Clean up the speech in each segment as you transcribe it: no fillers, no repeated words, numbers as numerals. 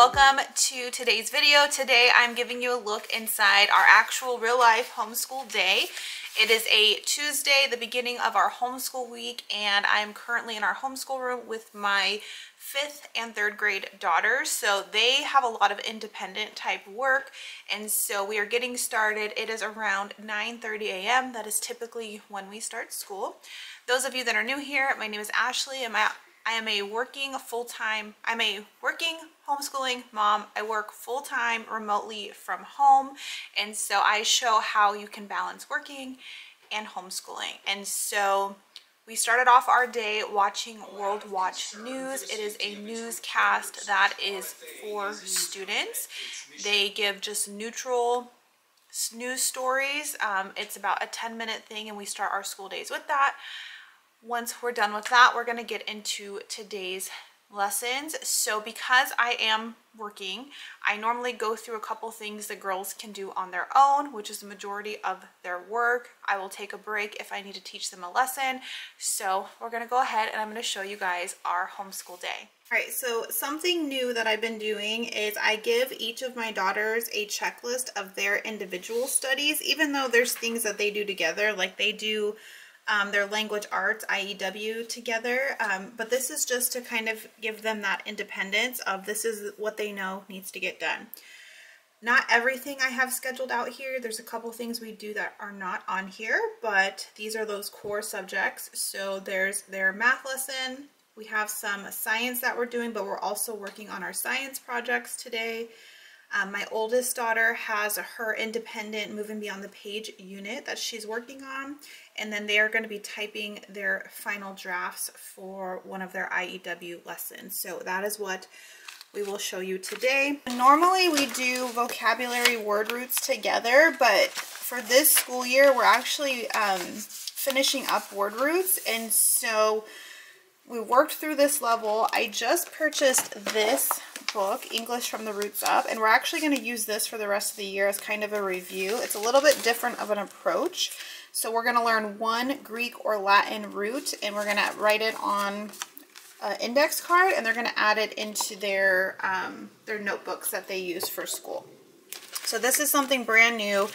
welcome to today's video. Today I'm giving you a look inside our actual real life homeschool day. It is a Tuesday, the beginning of our homeschool week, and I am currently in our homeschool room with my 5th and 3rd grade daughters. So they have a lot of independent type work, and so we are getting started. It is around 9:30 a.m. That is typically when we start school. Those of you that are new here, my name is Ashley, and I am a working homeschooling mom. I work full-time remotely from home, and so I show how you can balance working and homeschooling. And so we started off our day watching World Watch News. It is a newscast that is for students. They give just neutral news stories. It's about a 10-minute thing, and we start our school days with that. Once we're done with that, we're going to get into today's lessons. So because I am working, I normally go through a couple things the girls can do on their own, which is the majority of their work. I will take a break if I need to teach them a lesson. So we're going to go ahead and I'm going to show you guys our homeschool day. All right, so something new that I've been doing is I give each of my daughters a checklist of their individual studies, even though there's things that they do together, like they do their language arts, IEW, together, but this is just to kind of give them that independence of this is what they know needs to get done. Not everything I have scheduled out here. There's a couple things we do that are not on here, but these are those core subjects. So there's their math lesson. We have some science that we're doing, but we're also working on our science projects today. My oldest daughter has her independent Moving Beyond the Page unit that she's working on, and then they are going to be typing their final drafts for one of their IEW lessons. So that is what we will show you today. Normally we do vocabulary word roots together, but for this school year we're actually finishing up word roots, and so we worked through this level. I just purchased this book, English from the Roots Up, and we're actually going to use this for the rest of the year as kind of a review. It's a little bit different of an approach. So we're going to learn one Greek or Latin root, and we're going to write it on an index card, and they're going to add it into their notebooks that they use for school. So this is something brand new,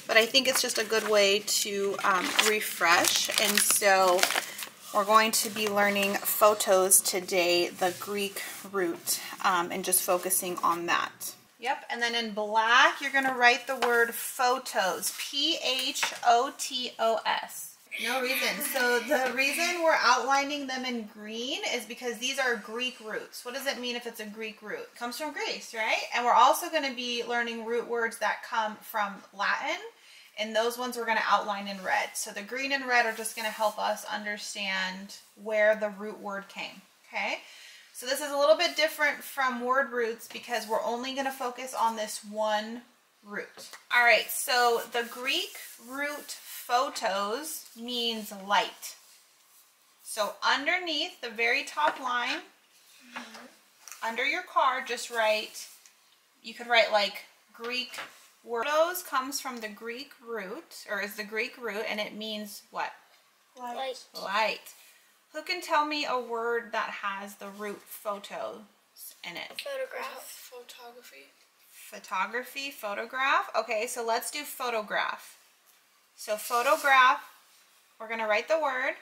but I think it's just a good way to refresh. And so we're going to be learning photos today, the Greek root, and just focusing on that. Yep, and then in black, you're going to write the word photos, P-H-O-T-O-S. No reason. So the reason we're outlining them in green is because these are Greek roots. What does it mean if it's a Greek root? It comes from Greece, right? And we're also going to be learning root words that come from Latin. And those ones we're going to outline in red. So the green and red are just going to help us understand where the root word came. Okay? So this is a little bit different from word roots because we're only going to focus on this one root. All right, so the Greek root photos means light. So underneath the very top line, under your card, just write, you could write like Greek photos comes from the Greek root, or is the Greek root, and it means what? Light. Light. Who can tell me a word that has the root photos in it? Photograph. Photography. Photography, photograph. Okay, so let's do photograph. So photograph, we're going to write the word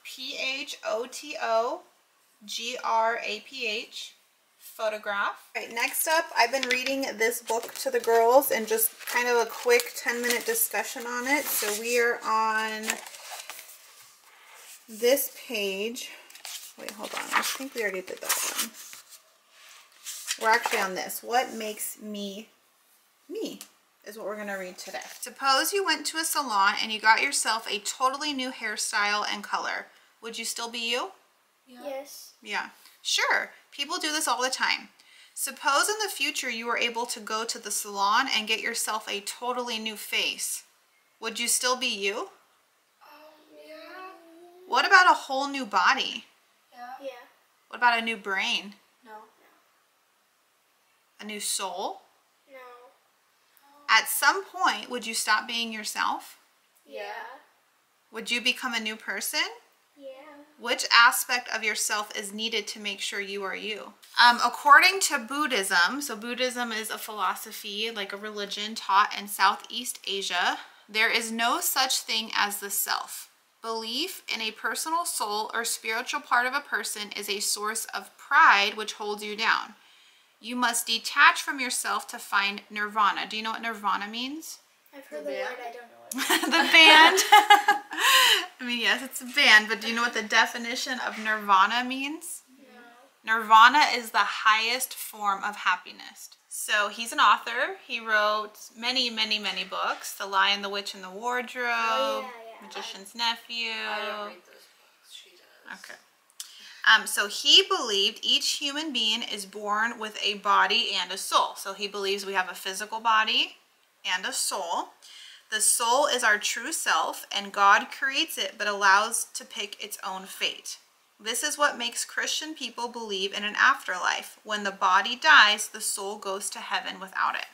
P-H-O-T-O-G-R-A-P-H. Photograph. All right, next up, I've been reading this book to the girls and just kind of a quick 10-minute discussion on it. So we are on this page. Wait, hold on. I think we already did that one. We're actually on this. What makes me me is what we're going to read today. Suppose you went to a salon and you got yourself a totally new hairstyle and color. Would you still be you? Yeah. Yes. Yeah. Sure. People do this all the time. Suppose in the future you were able to go to the salon and get yourself a totally new face. Would you still be you? Yeah. What about a whole new body? Yeah. What about a new brain? No. A new soul? No. At some point, would you stop being yourself? Yeah. Would you become a new person? Yeah. Which aspect of yourself is needed to make sure you are you? According to Buddhism, so Buddhism is a philosophy, like a religion taught in Southeast Asia, there is no such thing as the self. Belief in a personal soul or spiritual part of a person is a source of pride which holds you down. You must detach from yourself to find nirvana. Do you know what nirvana means? I've heard the word, I don't know what it means. The band. I mean, yes, it's a band, but do you know what the definition of nirvana means? No. Nirvana is the highest form of happiness. So he's an author. He wrote many, many, many books. The Lion, the Witch, and the Wardrobe. Oh, yeah. Magician's Nephew. I don't read those books. She does. Okay. So he believed each human being is born with a body and a soul. So he believes we have a physical body and a soul. The soul is our true self, and God creates it but allows to pick its own fate. This is what makes Christian people believe in an afterlife. When the body dies, the soul goes to heaven without it.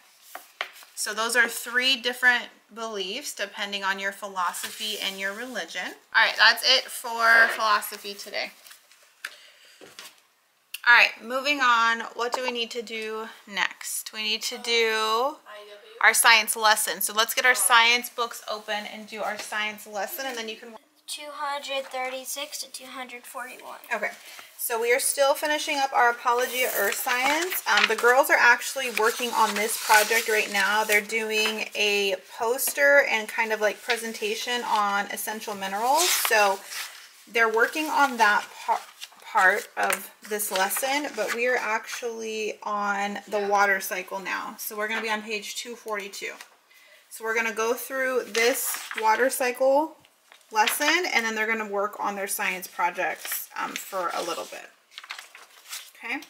So those are 3 different beliefs depending on your philosophy and your religion. All right, that's it for philosophy today. All right, moving on. What do we need to do next? We need to do our science lesson. So let's get our science books open and do our science lesson, and then you can... 236 to 241. Okay, so we are still finishing up our Apology of Earth Science. The girls are actually working on this project right now. They're doing a poster and kind of like presentation on essential minerals. So they're working on that part of this lesson, but we are actually on the water cycle now. So we're going to be on page 242. So we're going to go through this water cycle lesson, and then they're going to work on their science projects for a little bit. Okay,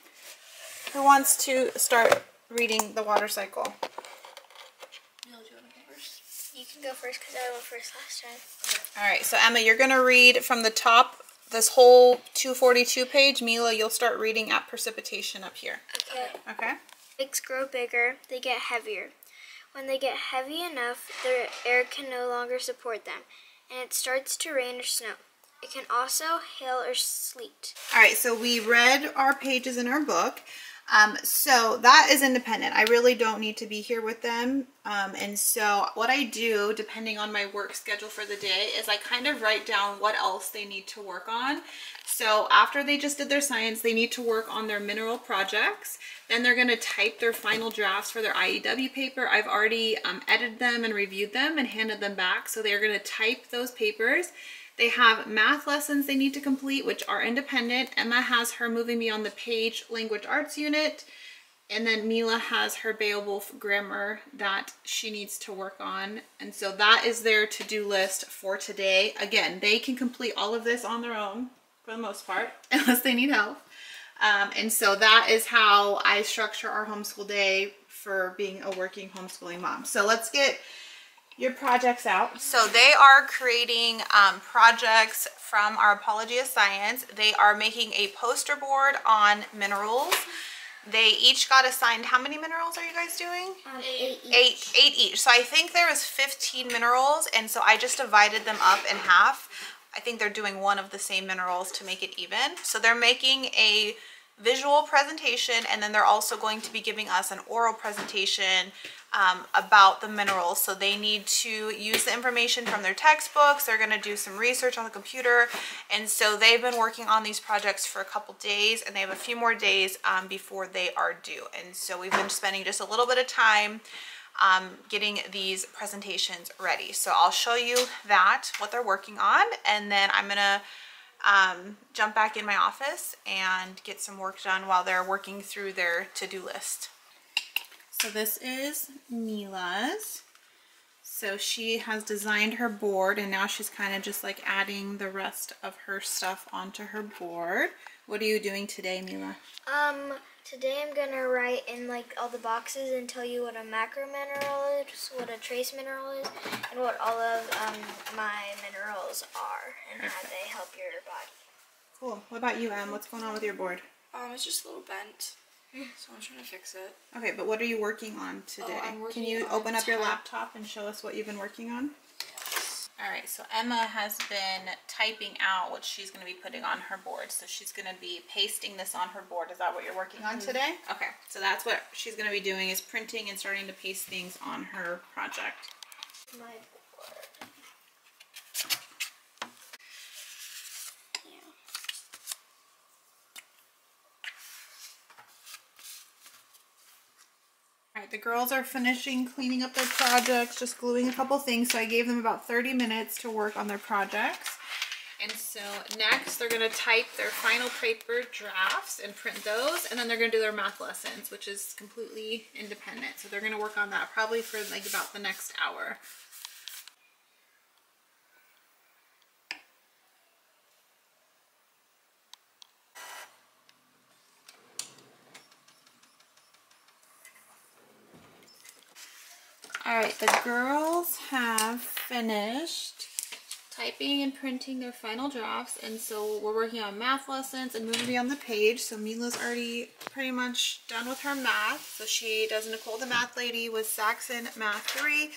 who wants to start reading the water cycle? Neil, do you want to go first? You can go first because I went first last time. All right, so Emma, you're going to read from the top, this whole 242 page. Mila, you'll start reading at precipitation up here. Okay. Flakes grow bigger, they get heavier. When they get heavy enough, the air can no longer support them, and it starts to rain or snow. It can also hail or sleet. All right, so we read our pages in our book. So that is independent. I really don't need to be here with them. And so what I do, depending on my work schedule for the day, is I kind of write down what else they need to work on. So after they just did their science, they need to work on their mineral projects. Then they're going to type their final drafts for their IEW paper. I've already edited them and reviewed them and handed them back. So they're going to type those papers. They have math lessons they need to complete, which are independent. Emma has her Moving Beyond the Page language arts unit. And then Mila has her Beowulf grammar that she needs to work on. And so that is their to-do list for today. Again, they can complete all of this on their own for the most part, unless they need help. And so that is how I structure our homeschool day for being a working homeschooling mom. So let's get your projects out. So they are creating projects from our Apology of Science. They are making a poster board on minerals. They each got assigned, how many minerals are you guys doing? 8 each. 8 each. So I think there was 15 minerals, and so I just divided them up in half. I think they're doing one of the same minerals to make it even. So they're making a visual presentation, and then they're also going to be giving us an oral presentation about the minerals. So they need to use the information from their textbooks. They're going to do some research on the computer, and so they've been working on these projects for a couple days, and they have a few more days before they are due. And so we've been spending just a little bit of time getting these presentations ready. So I'll show you what they're working on, and then I'm gonna jump back in my office and get some work done while they're working through their to-do list. So this is Mila's. So she has designed her board, and now she's kind of just like adding the rest of her stuff onto her board. What are you doing today, Mila? Today I'm gonna write in like all the boxes and tell you what a macro mineral is, what a trace mineral is, and what all of my minerals are and how they help your body. Cool. What about you, Em? What's going on with your board? It's just a little bent, so I'm trying to fix it. Okay, but what are you working on today? I'm working Can you on open up your laptop and show us what you've been working on? All right, so Emma has been typing out what she's going to be putting on her board. So she's going to be pasting this on her board. Is that what you're working on today? Okay, so that's what she's going to be doing, is printing and starting to paste things on her project. My board. All right, the girls are finishing cleaning up their projects, just gluing a couple things. So I gave them about 30 minutes to work on their projects. And so next they're going to type their final paper drafts and print those. And then they're going to do their math lessons, which is completely independent. So they're going to work on that probably for like about the next hour. All right, the girls have finished typing and printing their final drafts, and so we're working on math lessons and moving beyond the page. So Mila's already pretty much done with her math. So she does Nicole the Math Lady with Saxon Math 3.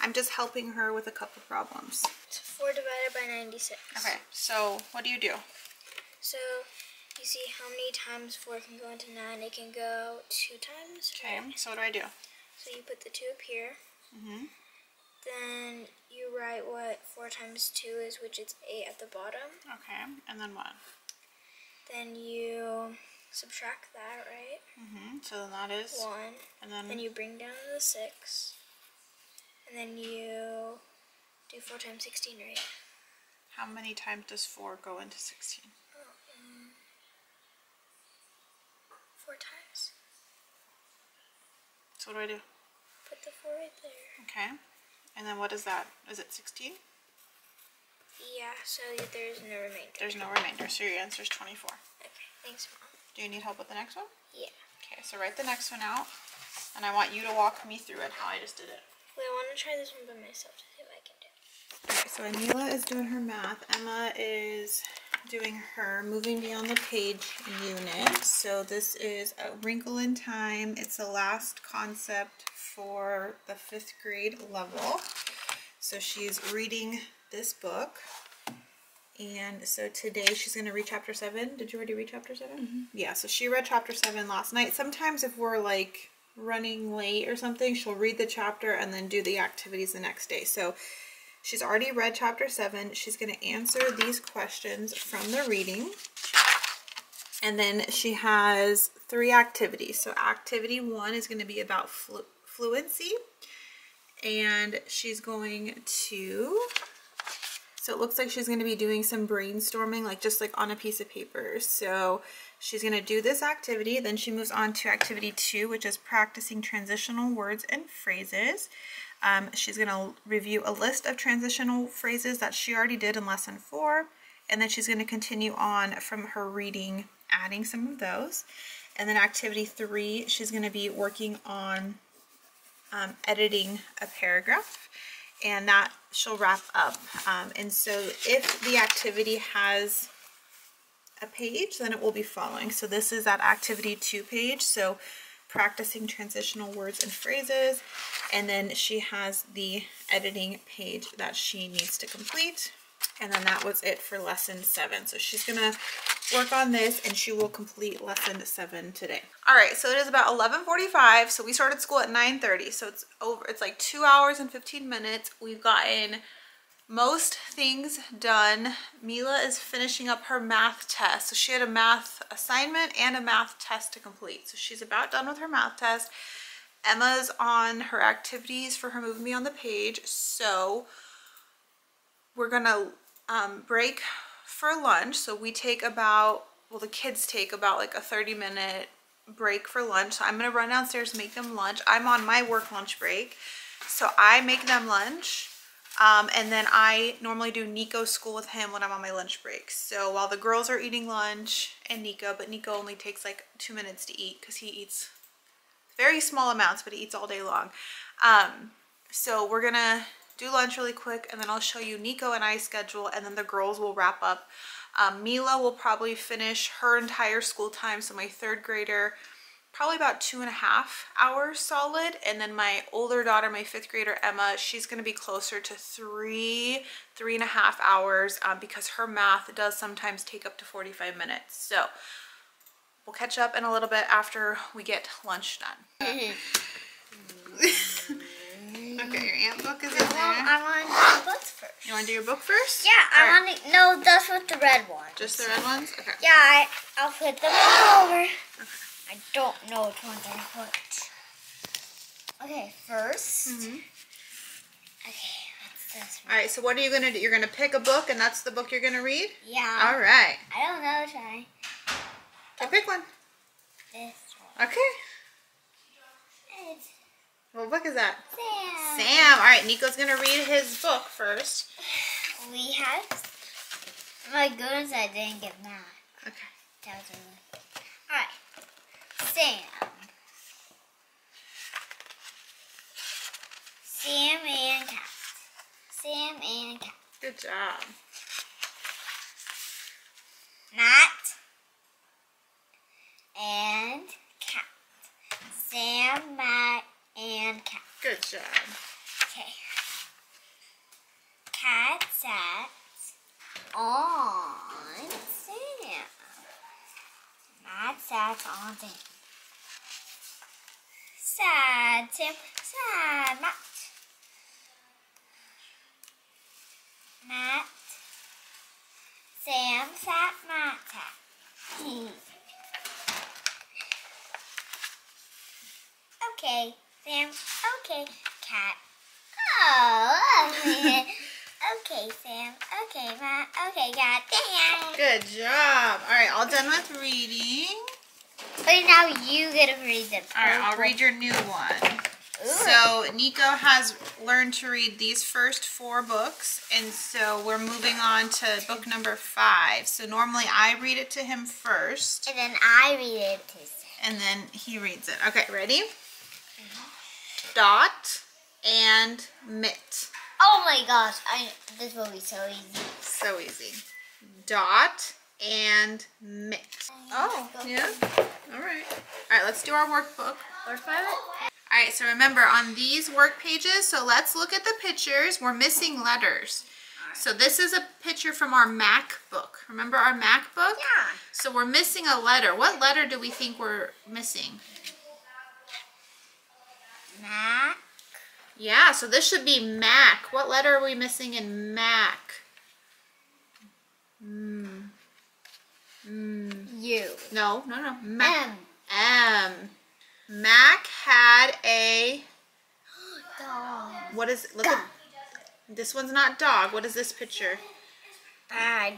I'm just helping her with a couple problems. It's 4 divided by 96. Okay, so what do you do? So you see how many times 4 can go into 9? It can go 2 times. Okay, right? so what do I do? So you put the 2 up here. Then you write what 4 times 2 is, which is 8 at the bottom. Okay, and then what? Then you subtract that, right? So then that is 1. and then you bring down to the 6. And then you do 4 times 16, right? how many times does 4 go into 16? 4 times. So what do I do? Put the 4 right there. Okay, and then what is that? Is it 16? Yeah, so there's no remainder. There's no remainder, so your answer is 24. Okay, thanks, Mom. Do you need help with the next one? Yeah. Okay, so write the next one out, and I want you to walk me through it, how I just did it. Wait, I want to try this one by myself to see what I can do. Okay, so Anila is doing her math. Emma is doing her moving beyond the page unit. So this is A Wrinkle in Time. It's the last concept for the 5th grade level. So she's reading this book. And so today she's going to read chapter 7. Did you already read chapter 7? Yeah, so she read chapter 7 last night. Sometimes if we're like running late or something, she'll read the chapter and then do the activities the next day. So she's already read chapter 7. She's going to answer these questions from the reading. And then she has 3 activities. So activity 1 is going to be about fluency. And she's going to... So it looks like she's going to be doing some brainstorming, like just like on a piece of paper. So she's going to do this activity. Then she moves on to activity 2, which is practicing transitional words and phrases. She's going to review a list of transitional phrases that she already did in lesson 4. And then she's going to continue on from her reading, adding some of those. And then activity 3, she's going to be working on editing a paragraph. And that she'll wrap up. And so if the activity has a page, then it will be following. So this is that activity 2 page. So practicing transitional words and phrases. And then she has the editing page that she needs to complete. And then that was it for lesson 7. So she's gonna work on this and she will complete lesson 7 today. All right, so it is about 11:45. So we started school at 9:30. So it's over, it's like 2 hours and 15 minutes. We've gotten most things done. Mila is finishing up her math test. So she had a math assignment and a math test to complete. So she's about done with her math test. Emma's on her activities for her Moving Beyond the Page. So we're gonna break for lunch. So we take about, well, the kids take about like a 30-minute break for lunch. So I'm gonna run downstairs and make them lunch. I'm on my work lunch break. So I make them lunch. And then I normally do Nico's school with him when I'm on my lunch break. So while the girls are eating lunch and Nico, but Nico only takes like 2 minutes to eat because he eats very small amounts, but he eats all day long. So we're gonna do lunch really quick and then I'll show you Nico and I's schedule and then the girls will wrap up. Mila will probably finish her entire school time. So my 3rd grader probably about 2.5 hours solid. And then my older daughter, my 5th grader Emma, she's going to be closer to 3.5 hours because her math does sometimes take up to 45 minutes. So we'll catch up in a little bit after we get lunch done. Okay, your aunt book is in there. I want to do the books first. You want to do your book first? Yeah, I want to. No, that's with the red ones. Just the red ones? Okay. Yeah, I'll put them all over. Okay. I don't know which ones I put. Okay, first. Okay, what's this one? All right, so what are you going to do? You're going to pick a book, and that's the book you're going to read? Yeah. All right. I don't know which one. Okay, pick one. This one. Okay. It's What book is that? Sam. Sam. All right, Nico's going to read his book first. We have. My goodness, I didn't get math. Okay. That was really. Alright. Sam. Sam and cat. Sam and cat. Good job. Matt and cat. Sam, Matt, and cat. Good job. Okay. Cat sat on Sam. Matt sat on Sam. Sad Sam. Sad Matt. Matt. Sam sat. Matt sat. Okay, Sam. Okay, cat. Oh. Okay, Sam. Okay, Matt. Okay, cat. Damn. Good job. All right, all done with reading. Okay, now you get to read them. All right, I'll read your new one. Ooh. So Nico has learned to read these first 4 books, and so we're moving on to book number 5. So normally I read it to him first, And then I read it to Sam. and then he reads it. Okay, ready? Dot and Mitt. Oh my gosh, this will be so easy. So easy. Dot and Mitt. Oh, yeah? All right. All right, let's do our workbook. Where's my book? All right, so remember on these work pages, so let's look at the pictures. We're missing letters. So this is a picture from our Mac book. Remember our Mac book? Yeah. So we're missing a letter. What letter do we think we're missing? Matt. Yeah, so this should be Mac. What letter are we missing in Mac? U. No. Mac. M. M. Mac had a, Dog. what is, look at, this one's not dog. What is this picture? Bag.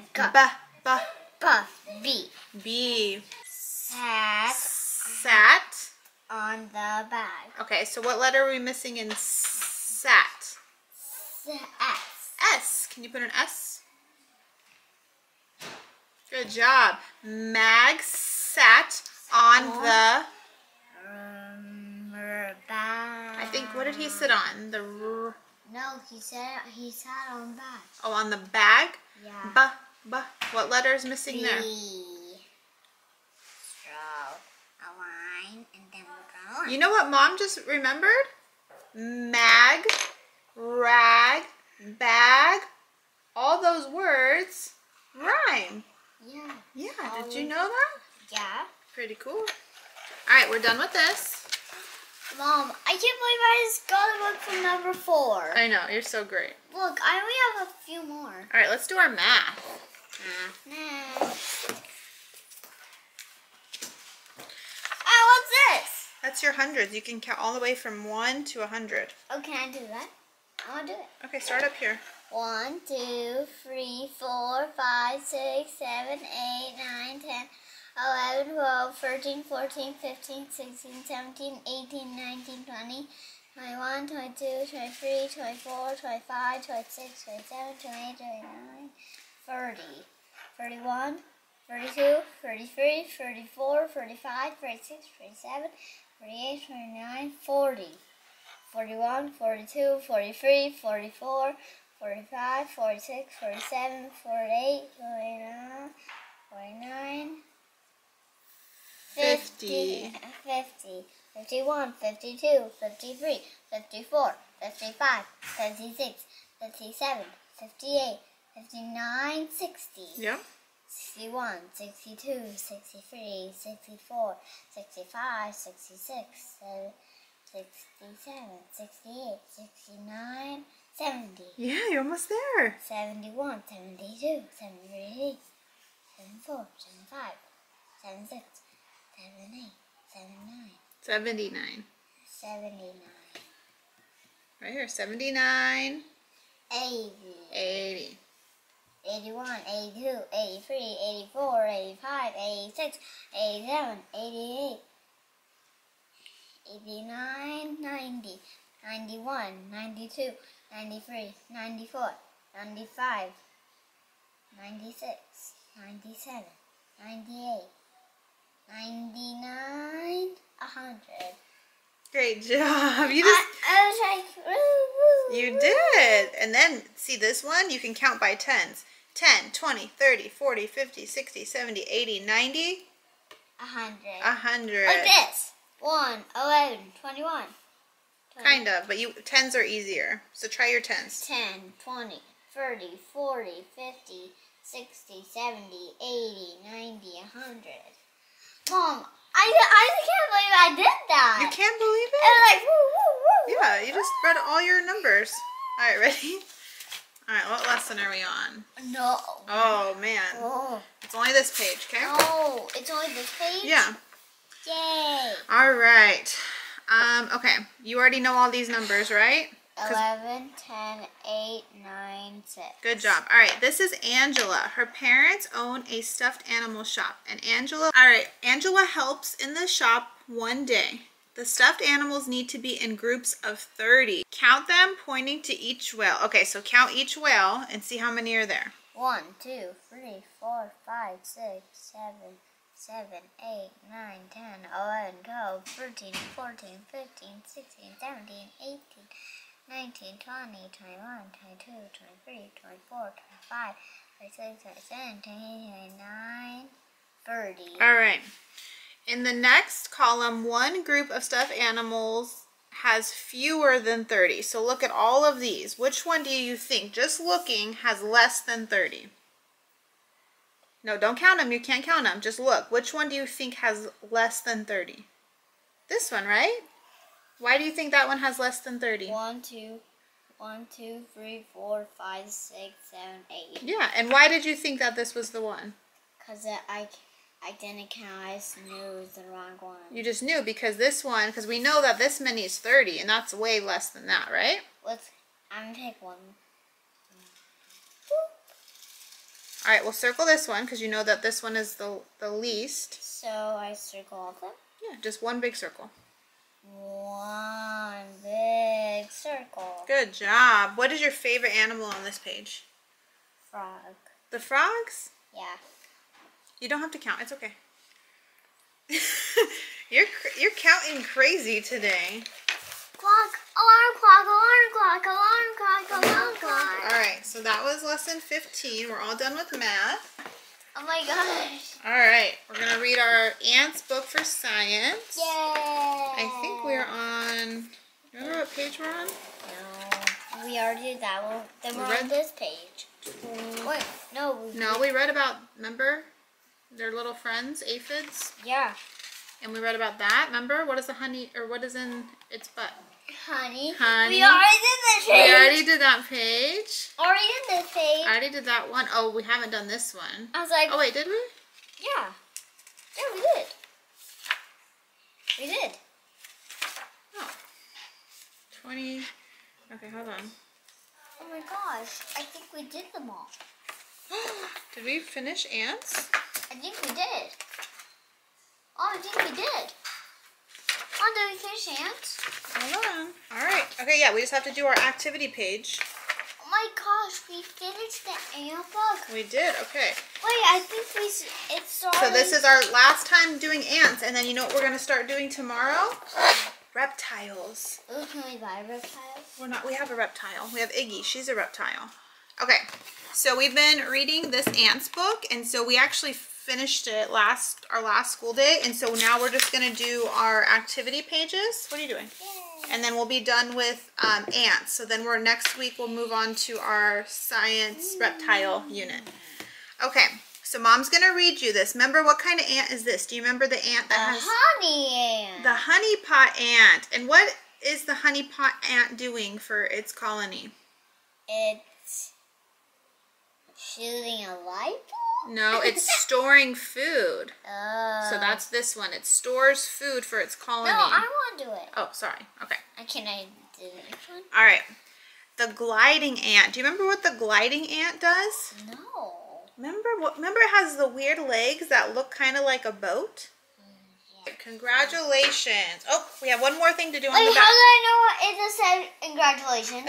B. B. Sat Sat. on the bag. Okay, so what letter are we missing in sat? S. S. Can you put an S? Good job. Mag sat on the, Bag. I think, what did he sit on? The, No, he sat on bag. oh, on the bag? Yeah. What letter is missing there? B. Draw a line and then we'll draw a line. You know what Mom just remembered? Mag, rag, bag, all those words rhyme. Yeah. Yeah, did you know that? Yeah. Pretty cool. All right, we're done with this. Mom, I can't believe I just got a book from number 4. I know, you're so great. Look, I only have a few more. All right, let's do our math. Oh, what's this? That's your hundreds. You can count all the way from 1 to 100. Oh, can I do that? I want to do it. Okay, start up here. 1, 2, 3, 4, 5, 6, 7, 8, 9, 10, 11, 12, 13, 14, 15, 16, 17, 18, 19, 20, 21, 22, 23, 24, 25, 26, 27, 28, 29, 30, 31, 32, 33, 34, 35, 36, 37, 38, 39, 40, 41, 42, 43, 44, 45, 46, 47, 48, 49, 49, 50. 50, 51, 52, 53, 54, 55, 56, 57, 58, 59, 60. Yep. 61, 62, 63, 64, 65, 66, 67, 68, 69, 70. Yeah, you're almost there. 71, 72, 73, 74, 75, 76, 78, 79, 79. 79, Right here, 79. 80, 80. 81, 82, 83, 84, 85, 86, 87, 88, 89, 90, 91, 92, 93, 94, 95, 96, 97, 98, 99, 100. Great job. You just I was like, woo, woo, you woo. did. And then see this one, you can count by tens. 10, 20, 30, 40, 50, 60, 70, 80, 90, 100. 100. Like this. 1, 11, 21. Kind of, but tens are easier. So try your tens. 10, 20, 30, 40, 50, 60, 70, 80, 90, 100. Mom, I can't believe I did that. You can't believe I it? was like, woo, woo, woo. Yeah, you just read all your numbers. All right, ready? All right, what lesson are we on? No. Oh, man. Oh. It's only this page, okay? Oh, it's only this page? Yeah. Yay. All right. Okay, you already know all these numbers, right? 11, 10, 8, 9, 6. Good job. All right, this is Angela. Her parents own a stuffed animal shop. And Angela helps in the shop one day. The stuffed animals need to be in groups of 30. Count them pointing to each whale. Okay, so count each whale and see how many are there. 1, 2, 3, 4, 5, 6, 7, 8, 9, 10, 11, 12, 13, 14, 15, 16, 17, 18, 19, 20, 21, 22, 23, 24, 25, 26, 27, 29, 30. All right. In the next column, one group of stuffed animals has fewer than 30. So look at all of these. Which one do you think, just looking, has less than 30? No, don't count them. You can't count them. Just look. Which one do you think has less than 30? This one, right? Why do you think that one has less than 30? 1, 2, 3, 4, 5, 6, 7, 8. Yeah, and why did you think that this was the one? Because I didn't count. I just knew it was the wrong one. You just knew because this one, because we know that this many is 30, and that's way less than that, right? I'm going to take one. All right, we'll circle this one because you know that this one is the least. So I circle all of them? Yeah, just one big circle. One big circle. Good job. What is your favorite animal on this page? Frog. The frogs? Yeah. You don't have to count. It's okay. You're counting crazy today. Clock, alarm clock, alarm clock, alarm clock, alarm clock. All right, so that was lesson 15. We're all done with math. Oh my gosh. All right, we're going to read our ants book for science. Yay. I think we're on, remember what page we're on? No, we already did that one. Then we're read on this page. Wait, no. No, we read about, remember, their little friends, aphids? Yeah. And we read about that. Remember, what is the honey, or what is in its butt? Honey. Honey. We already did this page. We already did that page. Already did this page. I already did that one. Oh, we haven't done this one. I was like, Oh, wait, did we? yeah. Yeah, we did. We did. Oh. 20. Okay, hold on. Oh my gosh. I think we did them all. Did we finish ants? I think we did. Oh, I think we did. Oh, did we finish ants? Hold on. All right. Okay, yeah, we just have to do our activity page. Oh my gosh, we finished the ant book. We did. Okay. Wait, I think it started. So this is our last time doing ants, and then you know what we're going to start doing tomorrow? Reptiles. Ooh, can we buy reptiles? We have a reptile. We have Iggy. She's a reptile. Okay. So we've been reading this ants book, and so we actually finished it our last school day, and so now we're just gonna do our activity pages. What are you doing? Yay. And then we'll be done with ants. So then next week we'll move on to our science reptile unit. Okay, so Mom's gonna read you this. Remember, what kind of ant is this? Do you remember the ant that has honey ant? The honey pot ant. And what is the honey pot ant doing for its colony? It's shooting a light bulb? No, it's storing food. Oh. So that's this one. It stores food for its colony. No, I want to do it. Oh, sorry. Okay. Can I do the next one? All right. The gliding ant. Do you remember what the gliding ant does? No. Remember it has the weird legs that look kind of like a boat? Yeah. Congratulations. Oh, we have one more thing to do on the back. How do I know it just said congratulations?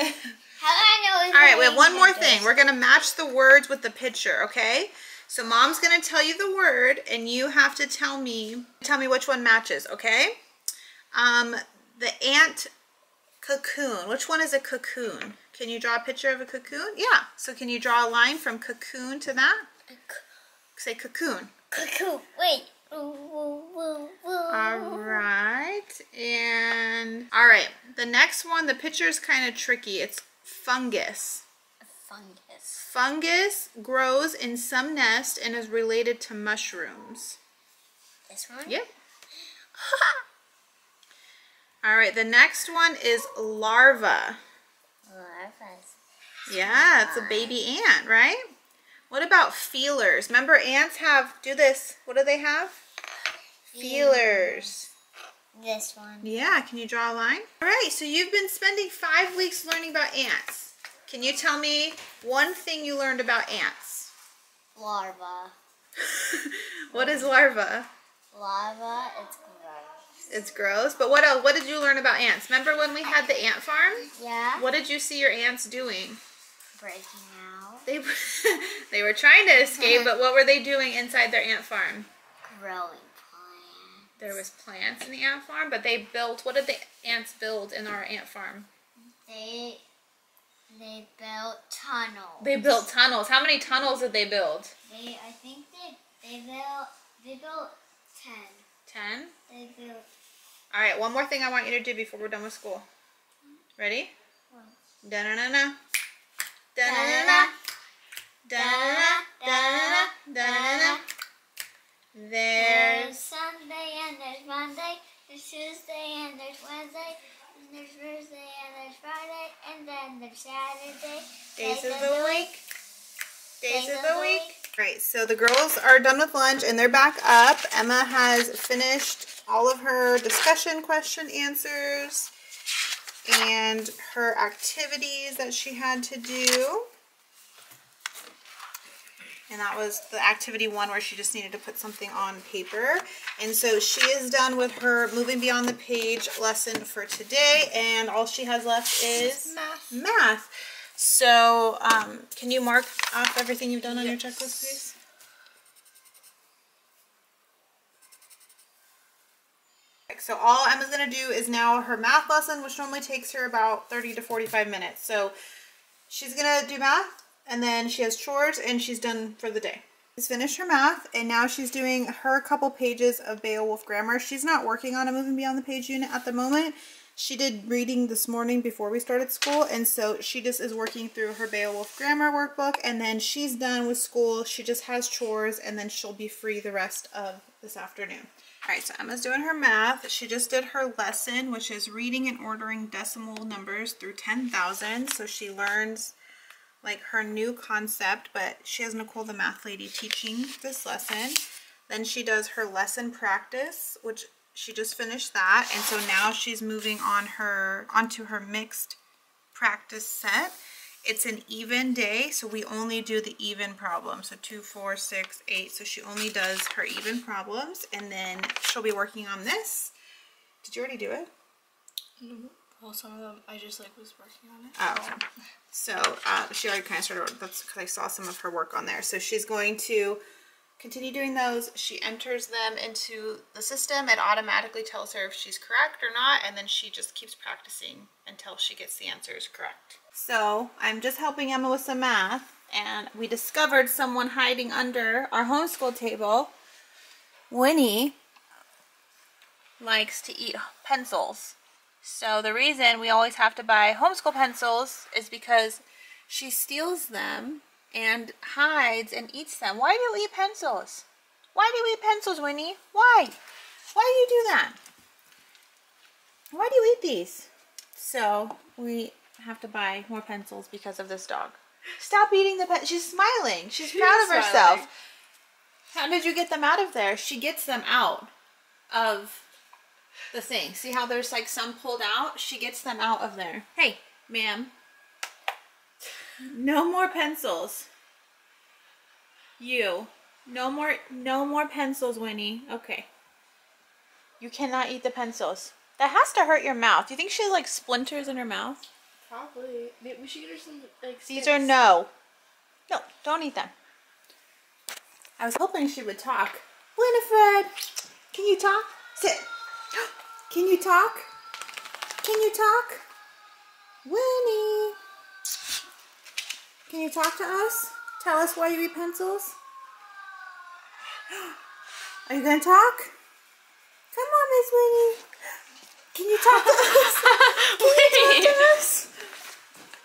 How do I know it's All right, we have one more thing. We're going to match the words with the picture, okay? So Mom's going to tell you the word, and you have to tell me which one matches, okay? The ant cocoon. Which one is a cocoon? Can you draw a picture of a cocoon? Yeah. So can you draw a line from cocoon to that? Say cocoon. Cocoon. Wait. All right. And all right. The next one, the picture is kind of tricky. It's fungus. Fungus. Fungus grows in some nest and is related to mushrooms. This one? Yep. All right, the next one is larva. Larvas. Yeah, it's a baby ant, right? What about feelers? Remember, ants do this. What do they have? Feelers. This one. Yeah, can you draw a line? All right, so you've been spending 5 weeks learning about ants. Can you tell me one thing you learned about ants? Larva. What is larva? Larva, it's gross. It's gross, but what else? What did you learn about ants? Remember when we had the ant farm? Yeah. What did you see your ants doing? Breaking out. They were trying to escape, but what were they doing inside their ant farm? Growing plants. There was plants in the ant farm, but they built, what did the ants build in our ant farm? They built tunnels. They built tunnels. How many tunnels did they build? I think they built 10. 10? They built. All right, one more thing I want you to do before we're done with school. Ready? Da-na-na-na. Da-na-na-na. Da-na-na. Da-na-na. Da-na-na. There's Sunday and there's Monday. There's Tuesday and there's Wednesday. And there's Thursday and there's Friday. And then there's Saturday. Days of the week. Days of the week. Right, so the girls are done with lunch and they're back up. Emma has finished all of her discussion question answers and her activities that she had to do. And that was the activity 1 where she just needed to put something on paper. And so she is done with her moving beyond the page lesson for today, and all she has left is math. So can you mark off everything you've done on your checklist, please? So all Emma's going to do is now her math lesson, which normally takes her about 30 to 45 minutes. So she's going to do math, and then she has chores, and she's done for the day. She's finished her math, and now she's doing her couple pages of Beowulf grammar. She's not working on a moving beyond the page unit at the moment. She did reading this morning before we started school, and so she just is working through her Beowulf grammar workbook, and then she's done with school. She just has chores, and then she'll be free the rest of this afternoon. All right, so Emma's doing her math. She just did her lesson, which is reading and ordering decimal numbers through 10,000. So she learns like her new concept, but she has Nicole, the math lady, teaching this lesson. Then she does her lesson practice, which she just finished that. And so now she's moving on onto her mixed practice set. It's an even day, so we only do the even problems. So 2, 4, 6, 8. So she only does her even problems, and then she'll be working on this. Did you already do it? Well, some of them I just was working on it. Oh, okay. So she already kind of started. That's because I saw some of her work on there. So she's going to continue doing those. She enters them into the system. It automatically tells her if she's correct or not, and then she just keeps practicing until she gets the answers correct. So I'm just helping Emma with some math, and we discovered someone hiding under our homeschool table. Winnie likes to eat pencils. So the reason we always have to buy homeschool pencils is because she steals them and hides and eats them. Why do you eat pencils? Why do you eat pencils, Winnie? Why? Why do you do that? Why do you eat these? So we have to buy more pencils because of this dog. Stop eating the pen. She's smiling. She's proud of herself. How did you get them out of there? She gets them out of the thing. See how there's like some pulled out? She gets them out of there. Hey, ma'am. No more pencils. You. No more pencils, Winnie. Okay. You cannot eat the pencils. That has to hurt your mouth. Do you think she has like splinters in her mouth? Probably. Maybe we should get her some like These sticks. are no. No, don't eat them. I was hoping she would talk. Winifred, can you talk? Sit. Can you talk? Can you talk? Winnie. Can you talk to us? Tell us why you eat pencils? Are you going to talk? Come on, Miss Winnie. Can you talk to us? Can you talk to us?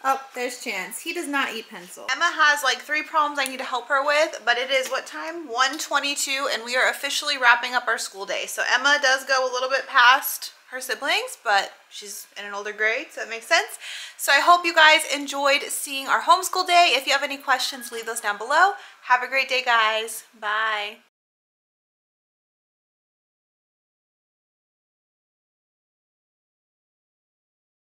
Oh, there's Chance. He does not eat pencil. Emma has like 3 problems I need to help her with, but it is what time? 1:22, and we are officially wrapping up our school day. So Emma does go a little bit past her siblings, but she's in an older grade, so it makes sense. So I hope you guys enjoyed seeing our homeschool day. If you have any questions, leave those down below. Have a great day, guys. Bye.